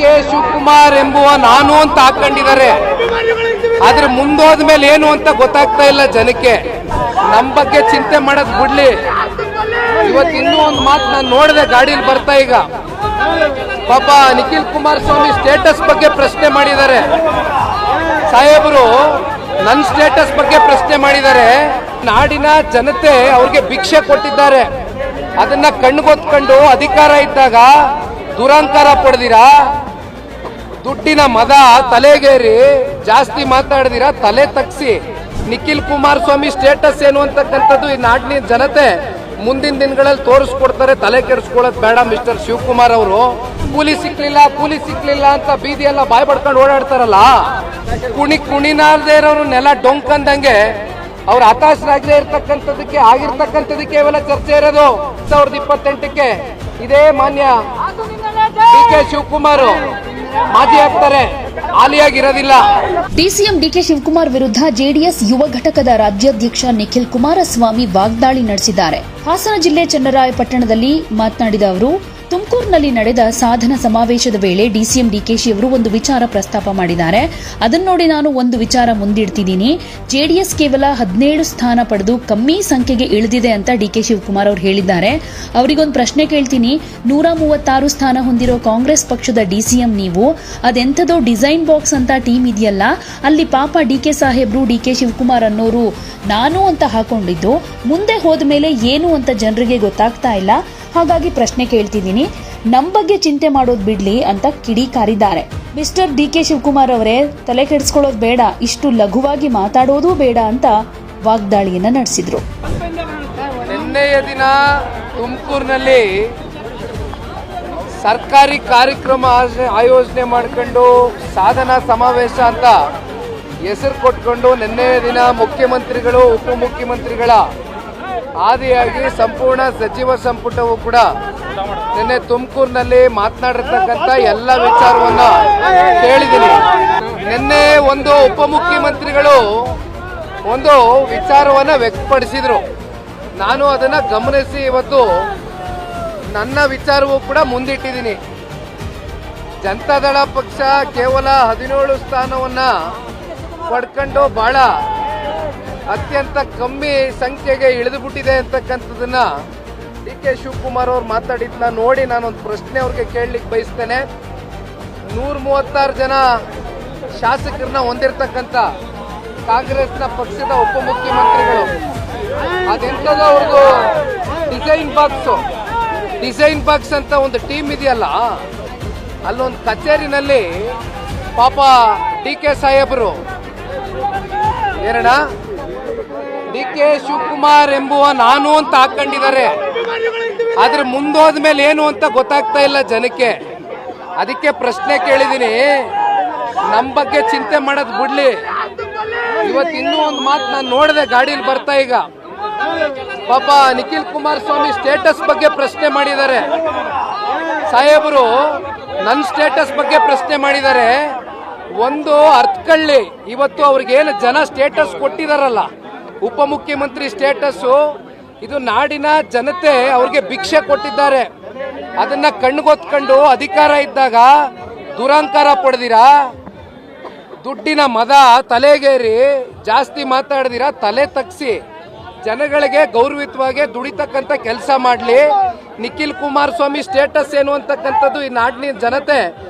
K Shivakumar ಎಂಬುವ ನಾನು ಅಂತ ಹಾಕೊಂಡಿದ್ದಾರೆ. ಆದ್ರೆ ಮುಂದೋದ ಮೇಲೆ ಏನು ಅಂತ ಗೊತ್ತಾಗ್ತಾ ಇಲ್ಲ ಜನಕ್ಕೆ. ನಮ್ಮ ಬಗ್ಗೆ ಚಿಂತೆ ಮಾಡೋದು ಬಿಡ್ಲಿ. ಇವತ್ತು ಇನ್ನೂ ಒಂದು ಮಾತು ನಾನು ನೋಡಿದೆ ಗಾಡಿಯಲ್ಲಿ ಬರ್ತಾ ಈಗ. ಪಾಪ ನಿಖಿಲ್ ಕುಮಾರಸ್ವಾಮಿ ಸ್ಟೇಟಸ್ ಬಗ್ಗೆ ಪ್ರಶ್ನೆ ಮಾಡಿದ್ದಾರೆ. ಸಾಹೇಬರು ನನ್ನ ಸ್ಟೇಟಸ್ ಬಗ್ಗೆ ಪ್ರಶ್ನೆ ಮಾಡಿದ್ದಾರೆ. ನಾಡಿನ ಜನತೆ ಅವ್ರಿಗೆ ಭಿಕ್ಷೆ ಕೊಟ್ಟಿದ್ದಾರೆ. ಅದನ್ನ ಕಣ್ಗೊತ್ಕೊಂಡು ಅಧಿಕಾರ ಇದ್ದಾಗ ದುರಂಕಾರ ಪಡೆದಿರಾ, ದುಡ್ಡಿನ ಮದ ತಲೆಗೇರಿ ಜಾಸ್ತಿ ಮಾತಾಡಿದಿರಾ, ತಲೆ ತಗ್ಸಿ ನಿಖಿಲ್ ಕುಮಾರಸ್ವಾಮಿ ಸ್ಟೇಟಸ್ ಏನು ಅಂತಕ್ಕಂಥದ್ದು ಈ ನಾಡಿನ ಜನತೆ ಮುಂದಿನ ದಿನಗಳಲ್ಲಿ ತೋರಿಸ್ಕೊಡ್ತಾರೆ. ತಲೆ ಕೆಡಿಸ್ಕೊಳ್ಳೋದು ಬೇಡ ಮಿಸ್ಟರ್ ಶಿವಕುಮಾರ್ ಅವರು. ಕೂಲಿ ಸಿಕ್ಲಿಲ್ಲ ಅಂತ ಬೀದಿ ಎಲ್ಲ ಬಾಯ್ ಪಡ್ಕೊಂಡು ಓಡಾಡ್ತಾರಲ್ಲ, ಕುಣಿನಾರದೇ ಇರೋರು ನೆಲ ಡೊಂಕಂದಂಗೆ ಅವ್ರು ಹತಾಶರಾಗದೇ ಇರ್ತಕ್ಕಂಥದಕ್ಕೆ ಆಗಿರ್ತಕ್ಕಂಥದಕ್ಕೆ ಇವೆಲ್ಲ ಚರ್ಚೆ ಇರೋದು. 2028ಕ್ಕೆ ಇದೇ ಮಾನ್ಯ ಡಿ ಕೆ ಶಿವಕುಮಾರ್ ಮಾಜಿ ಆಗ್ತಾರೆ, ಹಾಲಿಯಾಗಿರೋದಿಲ್ಲ. ಡಿಸಿಎಂ ಡಿಕೆ ಶಿವಕುಮಾರ್ ವಿರುದ್ಧ ಜೆಡಿಎಸ್ ಯುವ ಘಟಕದ ರಾಜ್ಯಾಧ್ಯಕ್ಷ ನಿಖಿಲ್ ಕುಮಾರಸ್ವಾಮಿ ವಾಗ್ದಾಳಿ ನಡೆಸಿದ್ದಾರೆ. ಹಾಸನ ಜಿಲ್ಲೆ ಚನ್ನರಾಯಪಟ್ಟಣದಲ್ಲಿ ಮಾತನಾಡಿದ ಅವರು, ತುಮಕೂರಿನಲ್ಲಿ ನಡೆದ ಸಾಧನಾ ಸಮಾವೇಶದ ವೇಳೆ ಡಿಸಿಎಂ ಡಿಕೆಶಿ ಅವರು ಒಂದು ವಿಚಾರ ಪ್ರಸ್ತಾಪ ಮಾಡಿದ್ದಾರೆ. ಅದನ್ನು ನೋಡಿ ನಾನು ಒಂದು ವಿಚಾರ ಮುಂದಿಡ್ತಿದ್ದೀನಿ. ಜೆಡಿಎಸ್ ಕೇವಲ 17 ಸ್ಥಾನ ಪಡೆದು ಕಮ್ಮಿ ಸಂಖ್ಯೆಗೆ ಇಳಿದಿದೆ ಅಂತ ಡಿಕೆ ಶಿವಕುಮಾರ್ ಅವರು ಹೇಳಿದ್ದಾರೆ. ಅವರಿಗೊಂದು ಪ್ರಶ್ನೆ ಕೇಳ್ತೀನಿ. 136 ಸ್ಥಾನ ಹೊಂದಿರೋ ಕಾಂಗ್ರೆಸ್ ಪಕ್ಷದ ಡಿಸಿಎಂ ನೀವು, ಅದೆಂಥದೋ ಡಿಸೈನ್ ಬಾಕ್ಸ್ ಅಂತ ಟೀಮ್ ಇದೆಯಲ್ಲ, ಅಲ್ಲಿ ಪಾಪ ಡಿಕೆ ಸಾಹೇಬ್ರು ಡಿಕೆ ಶಿವಕುಮಾರ್ ಅನ್ನೋರು ನಾನು ಅಂತ ಹಾಕೊಂಡಿದ್ದು ಮುಂದೆ ಹೋದ ಮೇಲೆ ಏನು ಅಂತ ಜನರಿಗೆ ಗೊತ್ತಾಗ್ತಾ ಇಲ್ಲ. ಹಾಗಾಗಿ ಪ್ರಶ್ನೆ ಕೇಳ್ತಿದ್ದೀನಿ, ನಮ್ಮ ಬಗ್ಗೆ ಚಿಂತೆ ಮಾಡೋದು ಬಿಡ್ಲಿ ಅಂತ ಕಿಡಿಕಾರಿದ್ದಾರೆ. ಮಿಸ್ಟರ್ ಡಿಕೆ ಶಿವಕುಮಾರ್ ಅವರೇ, ತಲೆ ಕೆಡಿಸ್ಕೊಳ್ಳೋದು ಬೇಡ, ಇಷ್ಟು ಲಘುವಾಗಿ ಮಾತಾಡೋದು ಬೇಡ ಅಂತ ವಾಗ್ದಾಳಿಯನ್ನ ನಡೆಸಿದ್ರು. ನಿನ್ನೆಯ ದಿನ ತುಮಕೂರಿನಲ್ಲಿ ಸರ್ಕಾರಿ ಕಾರ್ಯಕ್ರಮ ಆಯೋಜನೆ ಮಾಡಿಕೊಂಡು ಸಾಧನಾ ಸಮಾವೇಶ ಅಂತ ಹೆಸರು ಕೊಟ್ಕೊಂಡು ನಿನ್ನೆಯ ದಿನ ಮುಖ್ಯಮಂತ್ರಿಗಳು ಉಪಮುಖ್ಯಮಂತ್ರಿಗಳ ಆದಿಯಾಗಿ ಸಂಪೂರ್ಣ ಸಚಿವ ಸಂಪುಟವು ಕೂಡ ನಿನ್ನೆ ತುಮಕೂರಿನಲ್ಲಿ ಮಾತನಾಡಿರ್ತಕ್ಕಂಥ ಎಲ್ಲ ವಿಚಾರವನ್ನ ಕೇಳಿದ್ದೀನಿ. ನಿನ್ನೆ ಒಂದು ಉಪಮುಖ್ಯಮಂತ್ರಿಗಳು ಒಂದು ವಿಚಾರವನ್ನ ವ್ಯಕ್ತಪಡಿಸಿದ್ರು. ನಾನು ಅದನ್ನ ಗಮನಿಸಿ ಇವತ್ತು ನನ್ನ ವಿಚಾರವೂ ಕೂಡ ಮುಂದಿಟ್ಟಿದ್ದೀನಿ. ಜನತಾದಳ ಪಕ್ಷ ಕೇವಲ 17 ಸ್ಥಾನವನ್ನ ಪಡ್ಕೊಂಡು ಬಹಳ ಅತ್ಯಂತ ಕಮ್ಮಿ ಸಂಖ್ಯೆಗೆ ಇಳಿದುಬಿಟ್ಟಿದೆ ಅಂತಕ್ಕಂಥದ್ದನ್ನ ಡಿ ಕೆ ಶಿವಕುಮಾರ್ ಅವ್ರು ಮಾತಾಡಿದ್ನ ನೋಡಿ ನಾನೊಂದು ಪ್ರಶ್ನೆ ಅವ್ರಿಗೆ ಕೇಳಲಿಕ್ಕೆ ಬಯಸ್ತೇನೆ. 136 ಜನ ಶಾಸಕರನ್ನ ಹೊಂದಿರತಕ್ಕಂಥ ಕಾಂಗ್ರೆಸ್ನ ಪಕ್ಷದ ಉಪಮುಖ್ಯಮಂತ್ರಿಗಳು, ಅದೆಂಥದ್ದು ಅವ್ರದ್ದು ಡಿಸೈನ್ ಬಾಕ್ಸ್ ಅಂತ ಒಂದು ಟೀಮ್ ಇದೆಯಲ್ಲ, ಅಲ್ಲೊಂದು ಕಚೇರಿನಲ್ಲಿ ಪಾಪ ಡಿ ಕೆ ಸಾಹೇಬರು ಡಿ ಕೆ ಶಿವಕುಮಾರ್ ಎಂಬುವ ನಾನು ಅಂತ ಹಾಕೊಂಡಿದ್ದಾರೆ. ಆದ್ರೆ ಮುಂದೋದ ಮೇಲೆ ಏನು ಅಂತ ಗೊತ್ತಾಗ್ತಾ ಇಲ್ಲ ಜನಕ್ಕೆ. ಅದಕ್ಕೆ ಪ್ರಶ್ನೆ ಕೇಳಿದ್ದೀನಿ, ನಮ್ಮ ಬಗ್ಗೆ ಚಿಂತೆ ಮಾಡೋದು ಬಿಡ್ಲಿ. ಇವತ್ತು ಇನ್ನೂ ಒಂದು ಮಾತು ನಾನು ನೋಡಿದೆ ಗಾಡಿಯಲ್ಲಿ ಬರ್ತಾ ಈಗ. ಪಾಪ ನಿಖಿಲ್ ಕುಮಾರಸ್ವಾಮಿ ಸ್ಟೇಟಸ್ ಬಗ್ಗೆ ಪ್ರಶ್ನೆ ಮಾಡಿದ್ದಾರೆ. ಸಾಹೇಬರು ನನ್ನ ಸ್ಟೇಟಸ್ ಬಗ್ಗೆ ಪ್ರಶ್ನೆ ಮಾಡಿದ್ದಾರೆ. ಒಂದು ಅರ್ಥಕೊಳ್ಳಿ, ಇವತ್ತು ಅವ್ರಿಗೇನು ಜನ ಸ್ಟೇಟಸ್ ಕೊಟ್ಟಿದಾರಲ್ಲ, ಉಪಮುಖ್ಯಮಂತ್ರಿ ಸ್ಟೇಟಸ್ಸು, ಇದು ನಾಡಿನ ಜನತೆ ಅವ್ರಿಗೆ ಭಿಕ್ಷೆ ಕೊಟ್ಟಿದ್ದಾರೆ. ಅದನ್ನ ಕಣ್ಗೊತ್ಕೊಂಡು ಅಧಿಕಾರ ಇದ್ದಾಗ ದುರಂಕಾರ ಪಡೆದಿರಾ, ದುಡ್ಡಿನ ಮದ ತಲೆಗೇರಿ ಜಾಸ್ತಿ ಮಾತಾಡಿದಿರಾ, ತಲೆ ತಗ್ಸಿ ಜನಗಳಿಗೆ ಗೌರವಿತವಾಗಿ ದುಡಿತಕ್ಕಂಥ ಕೆಲಸ ಮಾಡಲಿ. ನಿಖಿಲ್ ಕುಮಾರಸ್ವಾಮಿ ಸ್ಟೇಟಸ್ ಏನು ಅಂತಕ್ಕಂಥದ್ದು ಈ ನಾಡಿನ ಜನತೆ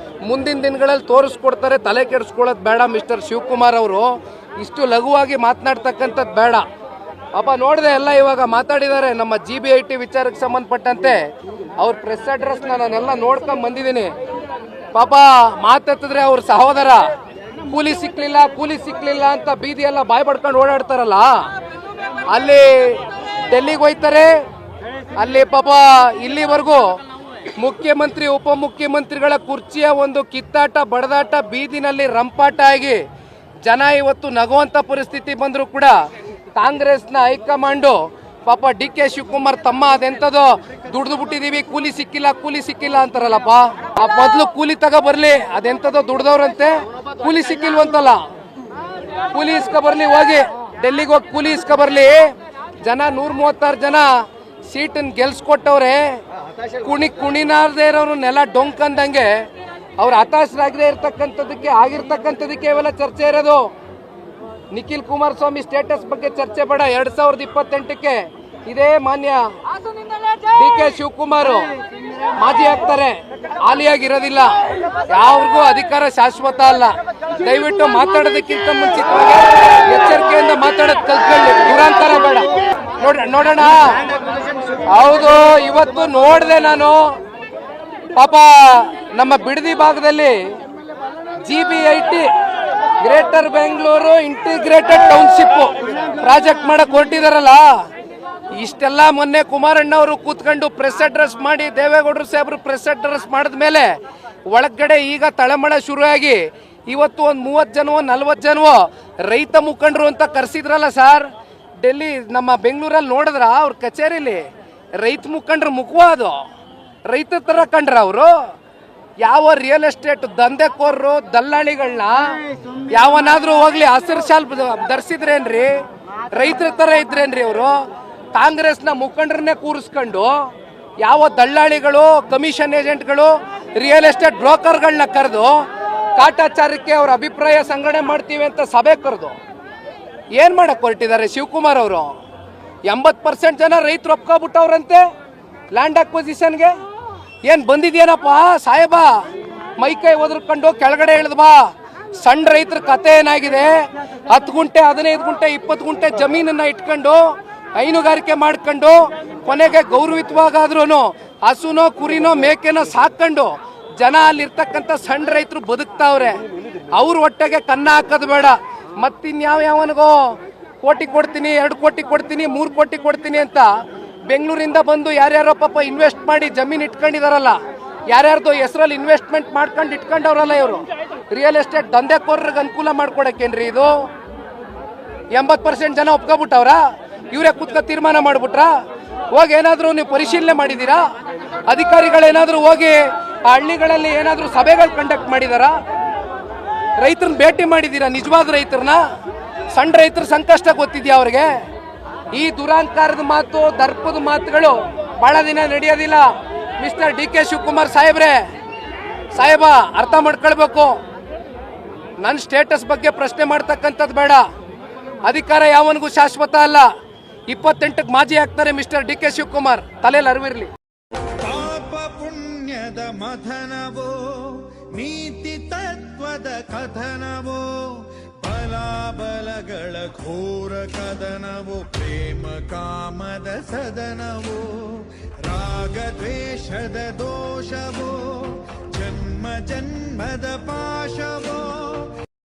ಮುಂದಿನ ದಿನಗಳಲ್ಲಿ ತೋರಿಸ್ಕೊಡ್ತಾರೆ. ತಲೆ ಕೆಡಿಸ್ಕೊಳ್ಳೋದು ಬೇಡ ಮಿಸ್ಟರ್ ಶಿವಕುಮಾರ್ ಅವರು. ಇಷ್ಟು ಲಘುವಾಗಿ ಮಾತನಾಡ್ತಕ್ಕಂಥದ್ದು ಬೇಡ. ಅಪ್ಪ ನೋಡಿದೆ ಎಲ್ಲ ಇವಾಗ ಮಾತಾಡಿದ್ದಾರೆ ನಮ್ಮ GBIT ವಿಚಾರಕ್ಕೆ ಸಂಬಂಧಪಟ್ಟಂತೆ. ಅವ್ರ ಪ್ರೆಸ್ ಅಡ್ರೆಸ್ನ ನಾನೆಲ್ಲ ನೋಡ್ಕೊಂಡ್ ಬಂದಿದ್ದೀನಿ. ಪಾಪ ಮಾತೆತ್ತಿದ್ರೆ ಅವ್ರ ಸಹೋದರ ಕೂಲಿ ಸಿಕ್ಲಿಲ್ಲ ಅಂತ ಬೀದಿ ಎಲ್ಲ ಬಾಯ್ ಪಡ್ಕೊಂಡು ಓಡಾಡ್ತಾರಲ್ಲ, ಅಲ್ಲಿ ಡೆಲ್ಲಿಗೆ ಹೋಯ್ತಾರೆ. ಅಲ್ಲಿ ಪಾಪ ಇಲ್ಲಿವರೆಗೂ ಮುಖ್ಯಮಂತ್ರಿ ಉಪಮುಖ್ಯಮಂತ್ರಿಗಳ ಕುರ್ಚಿಯ ಒಂದು ಕಿತ್ತಾಟ ಬಡದಾಟ ಬೀದಿನಲ್ಲಿ ರಂಪಾಟ ಆಗಿ ಜನ ಇವತ್ತು ನಗುವಂತ ಪರಿಸ್ಥಿತಿ ಬಂದರೂ ಕೂಡ ಕಾಂಗ್ರೆಸ್ನ ಹೈಕಮಾಂಡು ಪಾಪ ಡಿ ಕೆ ಶಿವಕುಮಾರ್ ತಮ್ಮ ಅದೆಂತದೋ ದುಡ್ದು ಬಿಟ್ಟಿದೀವಿ, ಕೂಲಿ ಸಿಕ್ಕಿಲ್ಲ ಅಂತಾರಲ್ಲಪ್ಪ. ಆ ಮೊದಲು ಕೂಲಿ ತಗೋ ಬರ್ಲಿ, ಅದೆಂತದೋ ದುಡ್ದವ್ರಂತೆ, ಕೂಲಿ ಸಿಕ್ಕಿಲ್ವಂತಲ್ಲ, ಕೂಲಿ ಇಸ್ಕೊ ಬರ್ಲಿ, ಹೋಗಿ ಡೆಲ್ಲಿಗೆ ಹೋಗಿ ಕೂಲಿ ಇಸ್ಕೊ ಬರ್ಲಿ. ಜನ 136 ಜನ ಸೀಟನ್ನು ಗೆಲ್ಸ್ಕೊಟ್ಟವ್ರೆ. ಕುಣಿನಾರದೇ ಇರೋರು ನೆಲ ಡೊಂಕಂದಂಗೆ ಅವ್ರು ಹತಾಶರಾಗದೇ ಇರ್ತಕ್ಕಂಥದ್ದಕ್ಕೆ ಆಗಿರ್ತಕ್ಕಂಥದ್ದಕ್ಕೆ ಇವೆಲ್ಲ ಚರ್ಚೆ ಇರೋದು. ನಿಖಿಲ್ ಕುಮಾರಸ್ವಾಮಿ ಸ್ಟೇಟಸ್ ಬಗ್ಗೆ ಚರ್ಚೆ ಬೇಡ. 2028ಕ್ಕೆ ಇದೇ ಮಾನ್ಯ ಡಿ ಕೆ ಶಿವಕುಮಾರ್ ಮಾಜಿ ಆಗ್ತಾರೆ, ಹಾಲಿಯಾಗಿರೋದಿಲ್ಲ. ಯಾವ್ರಿಗೂ ಅಧಿಕಾರ ಶಾಶ್ವತ ಅಲ್ಲ. ದಯವಿಟ್ಟು ಮಾತಾಡೋದಕ್ಕಿಂತ ಮುಂಚಿತವಾಗಿ ಎಚ್ಚರಿಕೆಯಿಂದ ಮಾತಾಡೋದು ಕಲ್ತ್ಕೊಳ್ಳಿ. ದುರಾಂತರ ಬೇಡ. ನೋಡೋಣ. ಹೌದು, ಇವತ್ತು ನೋಡಿದೆ ನಾನು. ಪಾಪ ನಮ್ಮ ಬಿಡದಿ ಭಾಗದಲ್ಲಿ GBIT greater Bengaluru integrated township project ಮಾಡಕ್ ಹೊರಟಿದಾರಲ್ಲ, ಇಷ್ಟೆಲ್ಲ ಮೊನ್ನೆ ಕುಮಾರಣ್ಣ ಅವರು ಕೂತ್ಕೊಂಡು ಪ್ರೆಸ್ ಅಡ್ರೆಸ್ ಮಾಡಿ, ದೇವೇಗೌಡರು ಸಾಹೇಬರು ಪ್ರೆಸ್ ಅಡ್ರೆಸ್ ಮಾಡಿದ್ಮೇಲೆ ಒಳಗಡೆ ಈಗ ತಳಮಳ ಶುರುವಾಗಿ ಇವತ್ತು ಒಂದು 30 ಜನವೋ 40 ಜನವೋ ರೈತ ಮುಖಂಡರು ಅಂತ ಕರೆಸಿದ್ರಲ್ಲ ಸರ್. ಡೆಲ್ಲಿ ನಮ್ಮ ಬೆಂಗಳೂರಲ್ಲಿ ನೋಡಿದ್ರ ಅವ್ರ ಕಚೇರಿಲಿ ರೈತ ಮುಖಂಡ್ರ ಮುಖವಾದು ರೈತ ತರ ಕಂಡ್ರ ಅವರು. ಯಾವ ರಿಯಲ್ ಎಸ್ಟೇಟ್ ದಂಧೆಕೋರರು ದಲ್ಲಾಳಿಗಳನ್ನ ಯಾವನಾದ್ರೂ ಹೋಗ್ಲಿ ಹಸಿರು ಶಾಲ್ ಧರಿಸಿದ್ರೇನ್ರಿ? ರೈತರ ತರ ಇದ್ರೇನ್ರಿ ಅವರು? ಕಾಂಗ್ರೆಸ್ನ ಮುಖಂಡರನ್ನೇ ಕೂರಿಸ್ಕೊಂಡು ಯಾವ ದಲ್ಲಾಳಿಗಳು, ಕಮಿಷನ್ ಏಜೆಂಟ್ಗಳು, ರಿಯಲ್ ಎಸ್ಟೇಟ್ ಬ್ರೋಕರ್ಗಳನ್ನ ಕರೆದು ಕಾಟಾಚಾರಕ್ಕೆ ಅವ್ರ ಅಭಿಪ್ರಾಯ ಸಂಗ್ರಹಣೆ ಮಾಡ್ತೀವಿ ಅಂತ ಸಭೆ ಕರೆದು ಏನ್ ಮಾಡಕ್ ಹೊರಟಿದ್ದಾರೆ ಶಿವಕುಮಾರ್ ಅವರು? 80% ಜನ ರೈತರು ಒಪ್ಕೊಬಿಟ್ಟವ್ರಂತೆ ಲ್ಯಾಂಡ್ ಅಕ್ವಿಸಿಷನ್ಗೆ. ಏನ್ ಬಂದಿದ್ಯೇನಪ್ಪ ಸಾಹೇಬ? ಮೈಕೈ ಒದರ್ಕೊಂಡು ಕೆಳಗಡೆ ಇಳಿದ್ ಬಾ. ಸಣ್ಣ ರೈತರ ಕತೆ ಏನಾಗಿದೆ? 10 ಗುಂಟೆ 15 ಗುಂಟೆ 20 ಗುಂಟೆ ಜಮೀನನ್ನ ಇಟ್ಕೊಂಡು ಹೈನುಗಾರಿಕೆ ಮಾಡ್ಕೊಂಡು ಕೊನೆಗೆ ಗೌರವಿತವಾಗಾದ್ರೂ ಹಸುನೋ ಕುರಿನೋ ಮೇಕೆನೋ ಸಾಕೊಂಡು ಜನ ಅಲ್ಲಿರ್ತಕ್ಕಂಥ ಸಣ್ಣ ರೈತರು ಬದುಕ್ತಾವ್ರೆ. ಅವ್ರ ಹೊಟ್ಟೆಗೆ ಕನ್ನ ಹಾಕೋದು ಬೇಡ. ಮತ್ತಿನ್ಯಾವನಿಗೋ ಕೋಟಿ ಕೊಡ್ತೀನಿ, 2 ಕೋಟಿ ಕೊಡ್ತೀನಿ, 3 ಕೋಟಿ ಕೊಡ್ತೀನಿ ಅಂತ ಬೆಂಗಳೂರಿಂದ ಬಂದು ಯಾರ್ಯಾರೋ ಪಾಪ ಇನ್ವೆಸ್ಟ್ ಮಾಡಿ ಜಮೀನು ಇಟ್ಕೊಂಡಿದಾರಲ್ಲ, ಯಾರ್ಯಾರ್ದು ಹೆಸರಲ್ಲಿ ಇನ್ವೆಸ್ಟ್ಮೆಂಟ್ ಮಾಡ್ಕೊಂಡು ಇಟ್ಕೊಂಡವ್ರಲ್ಲ ಇವರು. ರಿಯಲ್ ಎಸ್ಟೇಟ್ ದಂಧೆಕೋರರಿಗೆ ಅನುಕೂಲ ಮಾಡ್ಕೊಡಕ್ಕೇನ್ರಿ ಇದು? 80% ಜನ ಒಪ್ಕೊಬಿಟ್ಟವ್ರ? ಇವರೇ ಕೂತ್ಕೊ ತೀರ್ಮಾನ ಮಾಡ್ಬಿಟ್ರ? ಹೋಗಿ ಏನಾದ್ರು ನೀವು ಪರಿಶೀಲನೆ ಮಾಡಿದೀರಾ? ಅಧಿಕಾರಿಗಳೇನಾದ್ರೂ ಹೋಗಿ ಆ ಹಳ್ಳಿಗಳಲ್ಲಿ ಏನಾದ್ರೂ ಸಭೆಗಳು ಕಂಡಕ್ಟ್ ಮಾಡಿದಾರ? ರೈತರನ್ನ ಭೇಟಿ ಮಾಡಿದೀರಾ? ನಿಜವಾದ ರೈತರನ್ನ? ಸಣ್ಣ ರೈತರ ಸಂಕಷ್ಟ ಗೊತ್ತಿದ್ಯಾ ಅವ್ರಿಗೆ? ಈ ದುರಾಂಕಾರದ ಮಾತು, ದರ್ಪದ ಮಾತುಗಳು ಬಹಳ ದಿನ ನಡೆಯೋದಿಲ್ಲ. ಮಿಸ್ಟರ್ ಡಿ ಕೆ ಶಿವಕುಮಾರ್ ಸಾಹೇಬ ಅರ್ಥ ಮಾಡ್ಕೊಳ್ಬೇಕು. ನನ್ನ ಸ್ಟೇಟಸ್ ಬಗ್ಗೆ ಪ್ರಶ್ನೆ ಮಾಡ್ತಕ್ಕಂಥದ್ದು ಬೇಡ. ಅಧಿಕಾರ ಯಾವನಿಗೂ ಶಾಶ್ವತ ಅಲ್ಲ. 28ಕ್ಕೆ ಮಾಜಿ ಆಗ್ತಾರೆ ಮಿಸ್ಟರ್ ಡಿ ಕೆ ಶಿವಕುಮಾರ್. ತಲೆಯಲ್ಲಿ ಅರಿವಿರ್ಲಿ. ಪಾಪ ಪುಣ್ಯದ ಮಥನವೋ, ನೀತಿ ತತ್ವದ ಕಥನವೋ, ಬಲಾಬಲಗಳ ಘೋರ ಕದನವೋ, ಪ್ರೇಮ ಕಾಮದ ಸದನವೋ, ರಾಗ ದ್ವೇಷದ ದೋಷವೋ, ಜನ್ಮ ಜನ್ಮದ ಪಾಶವೋ,